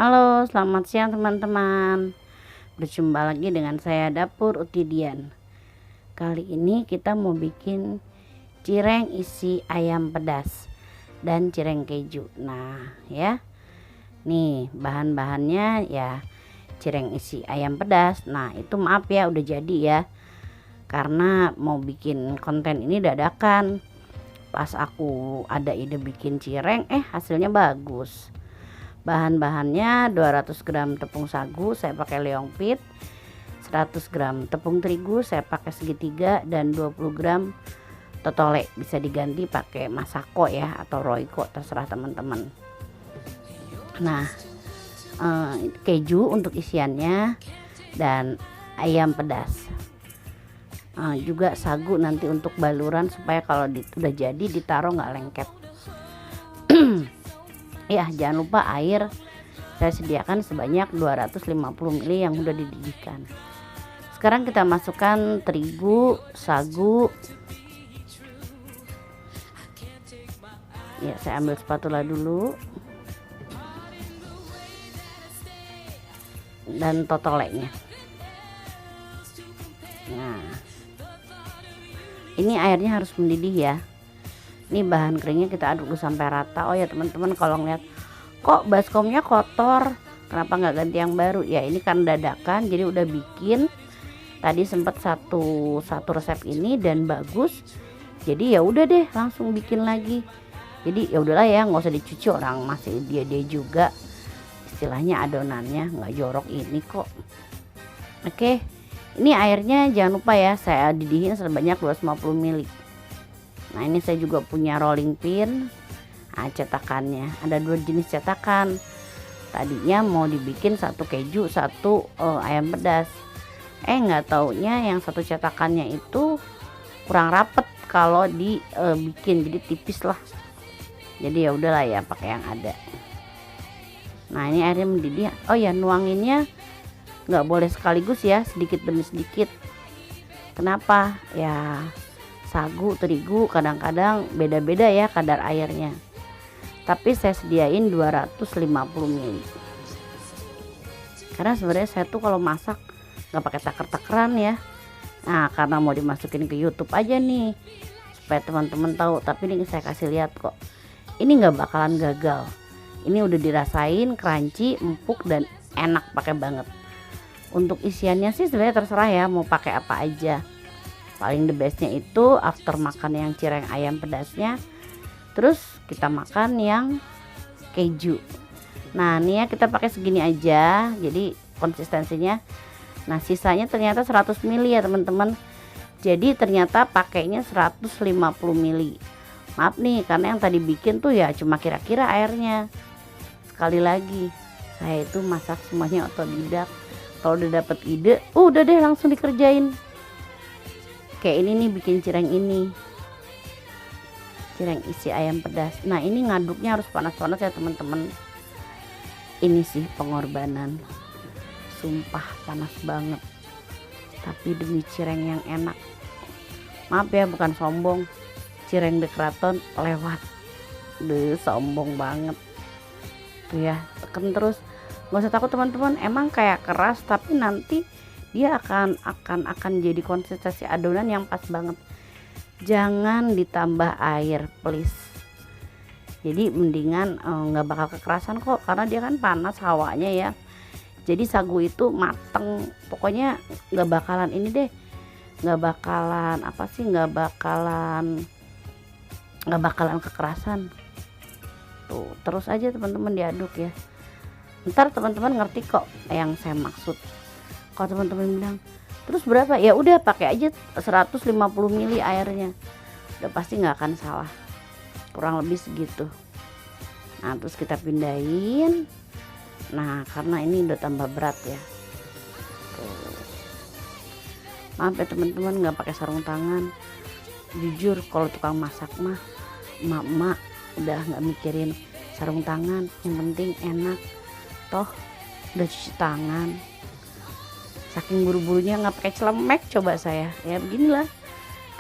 Halo, selamat siang teman-teman. Berjumpa lagi dengan saya Dapur Utidian. Kali ini kita mau bikin cireng isi ayam pedas dan cireng keju. Nah, ya. Nih, bahan-bahannya ya cireng isi ayam pedas. Nah, itu maaf ya udah jadi ya. Karena mau bikin konten ini dadakan. Pas aku ada ide bikin cireng, hasilnya bagus. Bahan-bahannya 200 gram tepung sagu saya pakai Leongpit, 100 gram tepung terigu saya pakai segitiga, dan 20 gram totole, bisa diganti pakai Masako ya atau Royco, terserah teman-teman. Nah, keju untuk isiannya dan ayam pedas. Juga sagu nanti untuk baluran supaya kalau udah jadi ditaruh nggak lengket. Ya, jangan lupa air saya sediakan sebanyak 250 ml yang udah dididihkan. Sekarang kita masukkan terigu, sagu. Ya, saya ambil spatula dulu. Dan totolenya. Nah, ini airnya harus mendidih ya. Ini bahan keringnya kita aduk sampai rata. Oh ya teman-teman, kalau ngeliat kok baskomnya kotor, kenapa nggak ganti yang baru? Ya ini kan dadakan, jadi udah bikin. Tadi sempat satu resep ini dan bagus. Jadi ya udah deh langsung bikin lagi. Jadi ya udahlah ya, nggak usah dicuci, orang masih dia juga. Istilahnya adonannya nggak jorok ini kok. Oke, ini airnya jangan lupa ya, saya didihin sebanyak 250 ml. Nah, ini saya juga punya rolling pin. Nah, cetakannya ada 2 jenis cetakan. Tadinya mau dibikin satu keju, satu ayam pedas. Nggak taunya yang satu cetakannya itu kurang rapet kalau dibikin, jadi tipis lah. Jadi ya udahlah ya, pakai yang ada. Nah, ini airnya mendidih. Oh ya, nuanginnya nggak boleh sekaligus ya, sedikit demi sedikit. Kenapa? Ya sagu, terigu kadang-kadang beda-beda ya kadar airnya. Tapi saya sediain 250 ml. Karena sebenarnya saya tuh kalau masak nggak pakai taker-takeran ya. Nah, karena mau dimasukin ke YouTube aja nih supaya teman-teman tahu. Tapi ini saya kasih lihat kok. Ini nggak bakalan gagal. Ini udah dirasain crunchy, empuk dan enak, pakai banget. Untuk isiannya sih sebenarnya terserah ya mau pakai apa aja. Paling the bestnya itu after makan yang cireng ayam pedasnya, terus kita makan yang keju. Nah ini ya kita pakai segini aja, jadi konsistensinya. Nah sisanya ternyata 100 ml ya teman-teman. Jadi ternyata pakainya 150 ml. Maaf nih karena yang tadi bikin tuh ya cuma kira-kira airnya. Sekali lagi, saya itu masak semuanya otodidak. Kalau udah dapet ide, udah deh langsung dikerjain. Kayak ini nih, bikin cireng ini, cireng isi ayam pedas. Nah ini ngaduknya harus panas-panas ya teman-teman. Ini sih pengorbanan, sumpah panas banget, tapi demi cireng yang enak. Maaf ya, bukan sombong, cireng de Kraton lewat. Sombong banget tuh ya, tekan terus, nggak usah takut teman-teman. Emang kayak keras tapi nanti dia akan jadi konsistensi adonan yang pas banget. Jangan ditambah air please. Jadi mendingan nggak bakal kekerasan kok, karena dia kan panas hawanya ya. Jadi sagu itu mateng, pokoknya nggak bakalan ini deh, nggak bakalan kekerasan. Tuh terus aja teman-teman diaduk ya. Ntar teman-teman ngerti kok yang saya maksud. Kalau teman-teman bilang terus berapa, ya udah pakai aja 150 ml airnya, udah pasti nggak akan salah, kurang lebih segitu. Nah terus kita pindahin. Nah karena ini udah tambah berat ya. Tuh. Maaf ya teman-teman nggak pakai sarung tangan. Jujur kalau tukang masak mah emak-emak udah nggak mikirin sarung tangan, yang penting enak. Toh udah cuci tangan. Saking buru-burunya nggak pakai celemek coba saya. Ya beginilah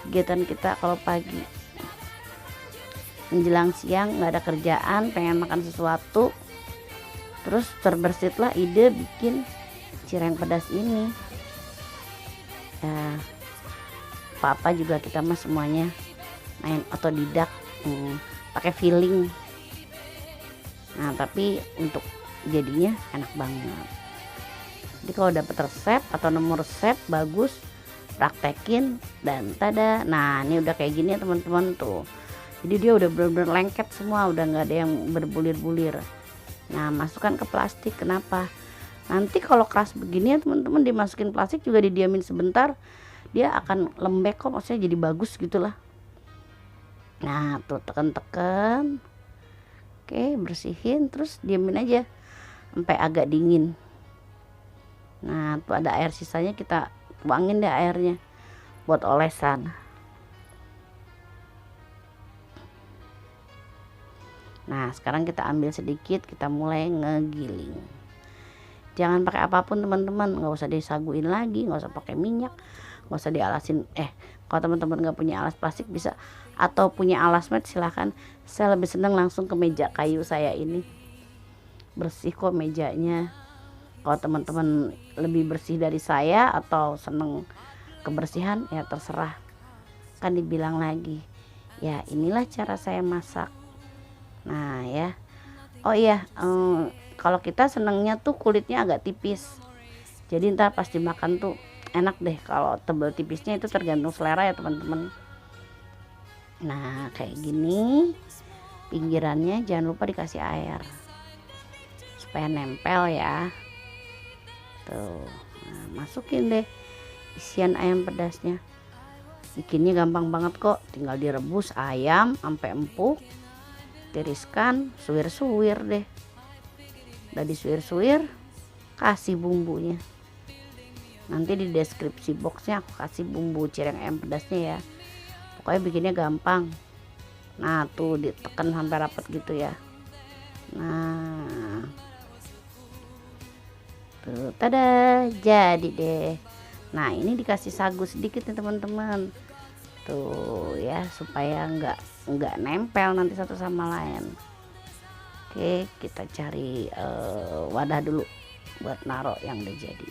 kegiatan kita kalau pagi. menjelang siang nggak ada kerjaan, pengen makan sesuatu, Terus terbersitlah ide bikin cireng pedas ini ya. Apa juga kita mah semuanya main otodidak, pakai feeling. Nah tapi untuk jadinya enak banget. Jadi kalau dapet resep atau nemu resep bagus, praktekin dan tada. Nah ini udah kayak gini ya teman-teman tuh. Jadi dia udah bener-bener lengket semua, udah nggak ada yang berbulir-bulir. Nah masukkan ke plastik. Kenapa? Nanti kalau keras begini ya teman-teman, dimasukin plastik juga didiamin sebentar, dia akan lembek kok, maksudnya jadi bagus gitulah. Nah tuh tekan-tekan, oke bersihin, terus diamin aja sampai agak dingin. Nah tuh ada air sisanya, kita tuangin deh airnya buat olesan. Nah sekarang kita ambil sedikit, kita mulai ngegiling. Jangan pakai apapun teman-teman, nggak usah disaguin lagi, nggak usah pakai minyak, nggak usah dialasin. Kalau teman-teman nggak punya alas plastik bisa, atau punya alas mat silahkan. Saya lebih senang langsung ke meja kayu saya ini, bersih kok mejanya. Kalau teman-teman lebih bersih dari saya atau seneng kebersihan ya terserah, kan dibilang lagi ya inilah cara saya masak. Nah ya, oh iya, kalau kita senengnya tuh kulitnya agak tipis, jadi ntar pas dimakan tuh enak deh. Kalau tebal tipisnya itu tergantung selera ya teman-teman. Nah kayak gini, pinggirannya jangan lupa dikasih air supaya nempel ya tuh. Nah, masukin deh isian ayam pedasnya. Bikinnya gampang banget kok, tinggal direbus ayam sampai empuk, tiriskan, suwir-suwir deh. Udah disuwir-suwir, kasih bumbunya. Nanti di deskripsi boxnya aku kasih bumbu cireng ayam pedasnya ya. Pokoknya bikinnya gampang. Nah tuh ditekan sampai rapat gitu ya. Nah tuh tada, jadi deh. Nah ini dikasih sagu sedikit nih teman-teman tuh ya, supaya nggak nempel nanti satu sama lain. Oke kita cari wadah dulu buat naruh yang udah jadi.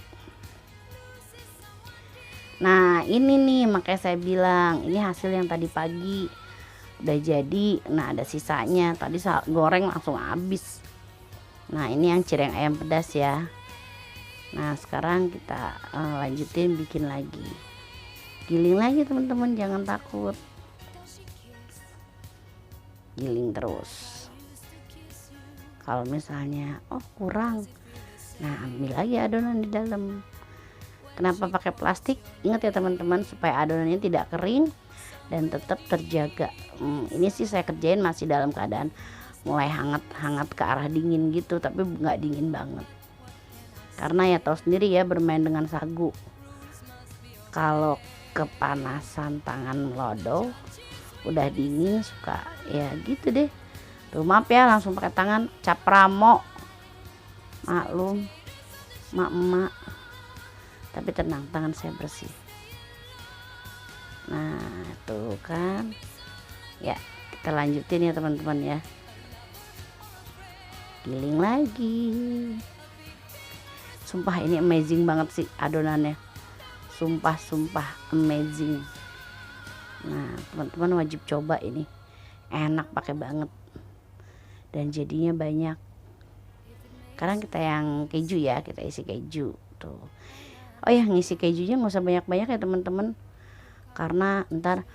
Nah ini nih makanya saya bilang ini hasil yang tadi pagi udah jadi. Nah ada sisanya, tadi goreng langsung habis. Nah ini yang cireng ayam pedas ya. Nah sekarang kita lanjutin bikin lagi, giling lagi teman-teman, jangan takut, giling terus. Kalau misalnya kurang, nah ambil lagi adonan di dalam. Kenapa pakai plastik? Ingat ya teman-teman, supaya adonannya tidak kering dan tetap terjaga. Ini sih saya kerjain masih dalam keadaan mulai hangat-hangat ke arah dingin gitu, tapi nggak dingin banget. Karena ya tahu sendiri ya, bermain dengan sagu, kalau kepanasan tangan lodo udah dingin suka ya gitu deh. Tuh maaf ya, langsung pakai tangan cap ramo, maklum mak-mak, tapi tenang, tangan saya bersih. Nah tuh kan ya, kita lanjutin ya teman-teman ya, giling lagi. Sumpah ini amazing banget sih adonannya, sumpah amazing. Nah teman-teman wajib coba ini, enak pakai banget dan jadinya banyak. Sekarang kita yang keju ya, kita isi keju tuh. Oh ya, ngisi kejunya nggak usah banyak-banyak ya teman-teman, karena ntar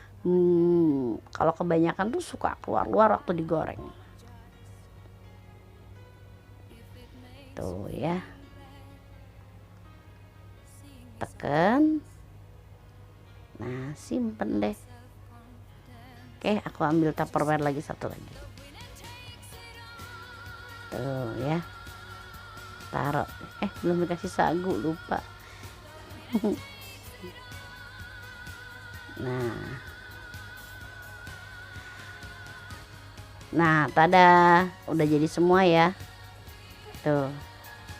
kalau kebanyakan tuh suka keluar-keluar waktu digoreng tuh ya. Tekan, nah simpen deh. Oke aku ambil tupperware lagi, satu lagi tuh ya, taruh. Belum dikasih sagu, lupa. Nah tada, udah jadi semua ya tuh.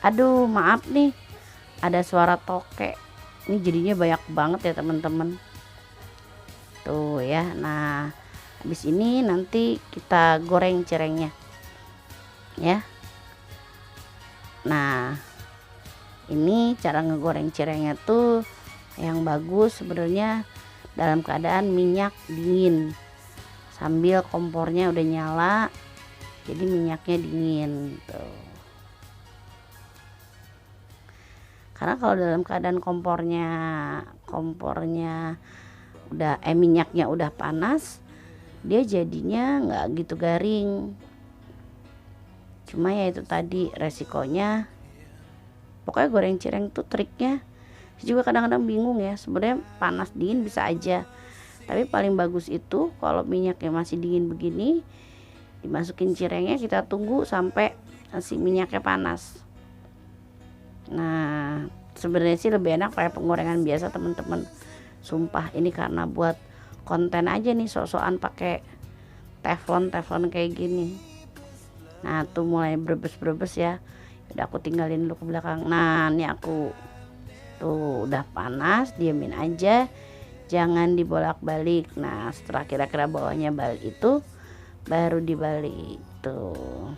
Aduh maaf nih, ada suara tokek. Ini jadinya banyak banget ya teman-teman tuh ya. Nah habis ini nanti kita goreng cirengnya ya. Nah, ini cara ngegoreng cirengnya tuh yang bagus sebenarnya dalam keadaan minyak dingin, sambil kompornya udah nyala, jadi minyaknya dingin tuh. Karena kalau dalam keadaan kompornya udah minyaknya udah panas, dia jadinya nggak gitu garing. Cuma ya itu tadi resikonya. Pokoknya goreng cireng tuh triknya, saya juga kadang-kadang bingung ya, sebenarnya panas dingin bisa aja, tapi paling bagus itu kalau minyaknya masih dingin begini, dimasukin cirengnya, kita tunggu sampai si minyaknya panas. Nah, sebenarnya sih lebih enak pakai penggorengan biasa teman-teman. Sumpah ini karena buat konten aja nih, sok-sokan pakai teflon kayak gini. Nah, tuh mulai brebes ya. Udah aku tinggalin dulu ke belakang. Nah, ini aku tuh udah panas, diemin aja. Jangan dibolak-balik. Nah, setelah kira-kira bawahnya balik itu baru dibalik tuh.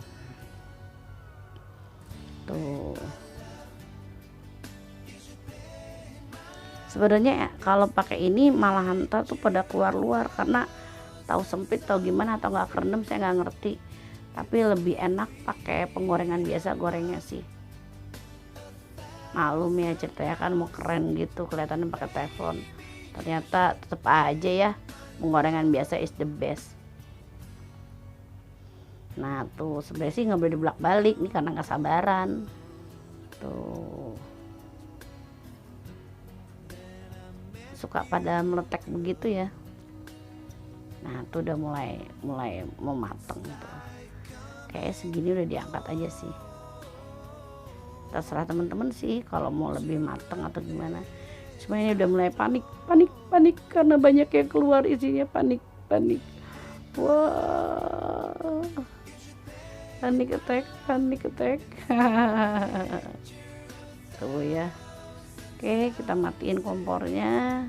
Sebenarnya kalau pakai ini malahan tuh pada keluar karena tahu sempit, tahu gimana, atau nggak kerendam saya nggak ngerti, tapi lebih enak pakai penggorengan biasa gorengnya sih. Malum ya ceritanya kan mau keren gitu kelihatannya pakai teflon, ternyata tetap aja ya penggorengan biasa is the best. Nah tuh sebenarnya sih nggak boleh dibolak balik nih karena nggak sabaran tuh, suka pada meletek begitu ya. Nah tuh udah mulai mau mateng tuh, kayak segini udah diangkat aja sih, terserah teman-teman sih kalau mau lebih mateng atau gimana. Cuma ini udah mulai panik karena banyak yang keluar isinya, panik. Wah, panik attack tuh ya. Oke, kita matiin kompornya,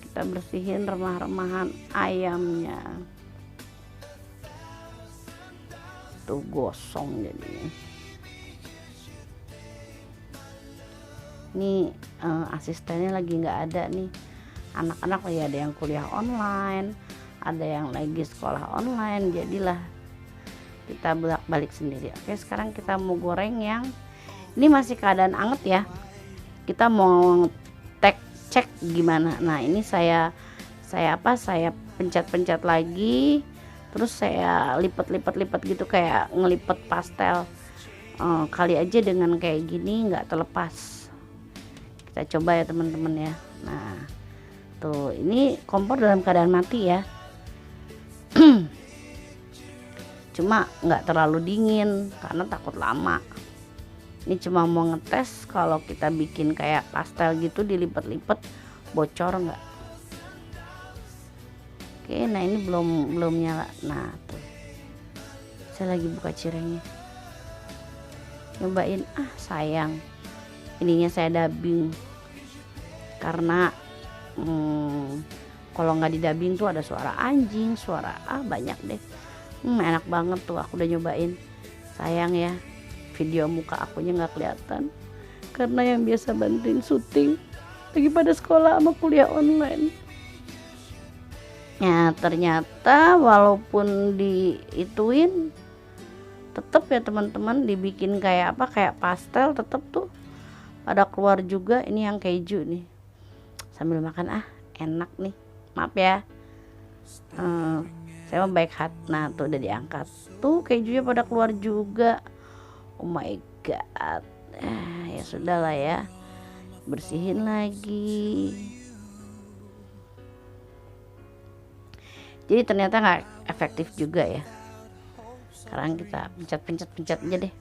kita bersihin remah-remahan ayamnya tuh, gosong jadinya. Ini asistennya lagi nggak ada nih, anak-anak lagi ada yang kuliah online, ada yang lagi sekolah online, jadilah kita bolak-balik sendiri. Oke, sekarang kita mau goreng yang ini masih keadaan anget ya, kita mau cek gimana. Nah ini saya pencet lagi, terus saya lipat gitu kayak ngelipet pastel. Kali aja dengan kayak gini nggak terlepas, kita coba ya teman-teman ya. Nah tuh ini kompor dalam keadaan mati ya, cuma nggak terlalu dingin karena takut lama. Ini cuma mau ngetes kalau kita bikin kayak pastel gitu dilipat-lipat bocor nggak. Oke, nah ini belum nyala. Nah tuh saya lagi buka cirengnya, nyobain, sayang ininya saya dubbing karena kalau nggak didubbing tuh ada suara anjing, suara banyak deh. Enak banget tuh, aku udah nyobain. Sayang ya video muka akunya nggak kelihatan karena yang biasa bantuin syuting lagi pada sekolah sama kuliah online. Ya ternyata walaupun diituin tetep ya teman-teman, dibikin kayak pastel, tetep tuh pada keluar juga. Ini yang keju nih, sambil makan enak nih, maaf ya, saya mau baik hati. Nah tuh udah diangkat tuh, kejunya pada keluar juga. Oh my god, ya sudah lah ya, bersihin lagi. Jadi ternyata nggak efektif juga ya. Sekarang kita pencet aja deh.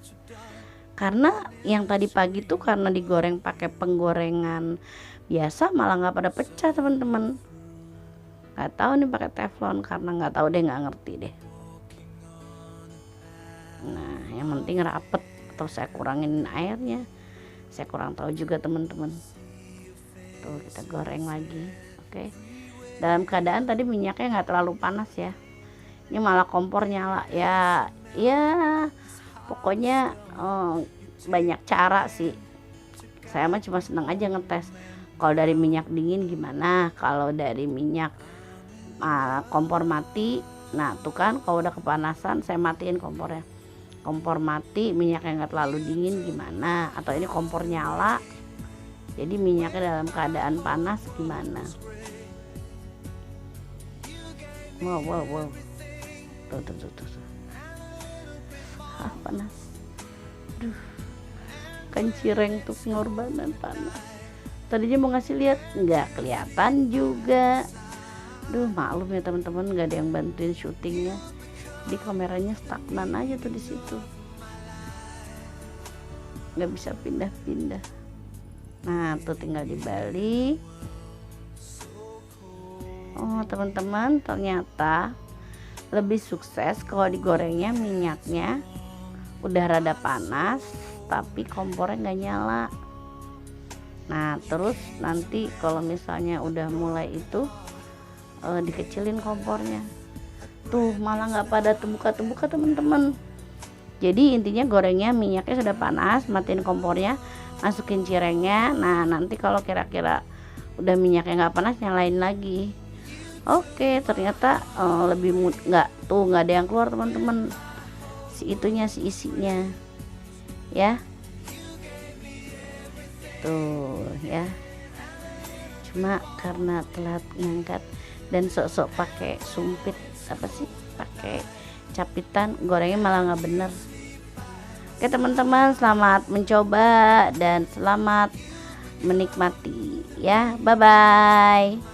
Karena yang tadi pagi tuh karena digoreng pakai penggorengan biasa malah nggak pada pecah teman-teman. Nggak tahu nih pakai teflon karena nggak tahu deh, nggak ngerti deh. Nah yang penting rapet, atau saya kurangin airnya, saya kurang tahu juga teman-teman. Tuh kita goreng lagi. Oke, dalam keadaan tadi minyaknya nggak terlalu panas ya, ini malah kompor nyala ya pokoknya banyak cara sih. Saya mah cuma seneng aja ngetes. Kalau dari minyak dingin gimana, kalau dari minyak kompor mati, nah tuh kan kalau udah kepanasan saya matiin kompornya. Kompor mati, minyaknya nggak terlalu dingin gimana, atau ini kompor nyala jadi minyaknya dalam keadaan panas gimana. Wow tuh. Panas, aduh kan cireng tuh pengorbanan panas. Tadinya mau ngasih lihat nggak kelihatan juga. Duh maklum ya teman-teman, nggak ada yang bantuin syutingnya, di kameranya stagnan aja tuh di situ, nggak bisa pindah-pindah. Nah tuh tinggal dibalik. Oh teman-teman, ternyata lebih sukses kalau digorengnya minyaknya udah rada panas tapi kompornya nggak nyala. Nah terus nanti kalau misalnya udah mulai itu dikecilin kompornya, tuh malah nggak pada terbuka teman-teman. Jadi intinya gorengnya minyaknya sudah panas, matiin kompornya, masukin cirengnya. Nah nanti kalau kira-kira udah minyaknya nggak panas, nyalain lagi. Oke, ternyata lebih nggak ada yang keluar teman-teman, si isinya ya. Tuh ya, cuma karena telat ngangkat dan sok-sok pakai sumpit, apa sih, pakai capitan, gorengnya malah nggak bener. Oke teman-teman, selamat mencoba dan selamat menikmati ya, bye bye.